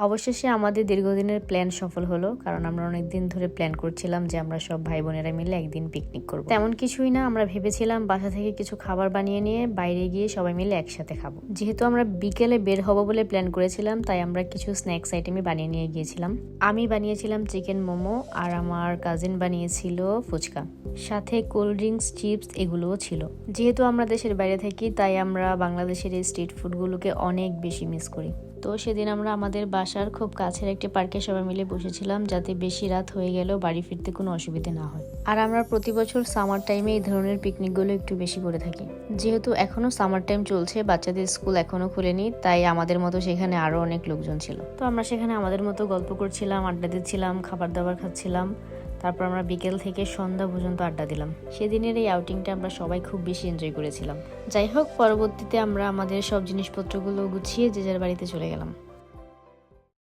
অবশেষে আমাদের দীর্ঘদিনের প্ল্যান সফল হলো, কারণ আমরা অনেক দিন ধরে প্ল্যান করছিলাম যে আমরা সব ভাই বোনেরা মিলে একদিন পিকনিক করব। তেমন কিছুই না, আমরা ভেবেছিলাম বাসা থেকে কিছু খাবার বানিয়ে নিয়ে বাইরে গিয়ে সবাই মিলে একসাথে খাবো। যেহেতু আমরা বিকেলে বের হব বলে প্ল্যান করেছিলাম, তাই আমরা কিছু স্ন্যাক্স আইটেমই বানিয়ে নিয়ে গিয়েছিলাম। আমি বানিয়েছিলাম চিকেন মোমো, আর আমার কাজিন বানিয়েছিল ফুচকা, সাথে কোল্ড ড্রিঙ্কস, চিপস এগুলোও ছিল। যেহেতু আমরা দেশের বাইরে থাকি, তাই আমরা বাংলাদেশের এই স্ট্রিট ফুডগুলোকে অনেক বেশি মিস করি। তো সেদিন আমরা আমাদের বাসার খুব কাছের একটি পার্কে সবাই মিলে বসেছিলাম, যাতে বেশি রাত হয়ে গেলেও বাড়ি ফিরতে কোনো অসুবিধা না হয়। আর আমরা প্রতি বছর সামার টাইমে এই ধরনের পিকনিকগুলো একটু বেশি করে থাকি। যেহেতু এখনো সামার টাইম চলছে, বাচ্চাদের স্কুল এখনো খুলেনি, তাই আমাদের মতো সেখানে আরো অনেক লোকজন ছিল। তো আমরা সেখানে আমাদের মতো গল্প করছিলাম, আড্ডা দিচ্ছিলাম, খাবার দাবার খাচ্ছিলাম। তারপর আমরা বিকেল থেকে সন্ধ্যা পর্যন্ত আড্ডা দিলাম। সেদিনের এই আউটিংটা আমরা সবাই খুব বেশি এনজয় করেছিলাম। যাই হোক, পরবর্তীতে আমরা আমাদের সব জিনিসপত্রগুলো গুছিয়ে যে যার বাড়িতে চলে গেলাম।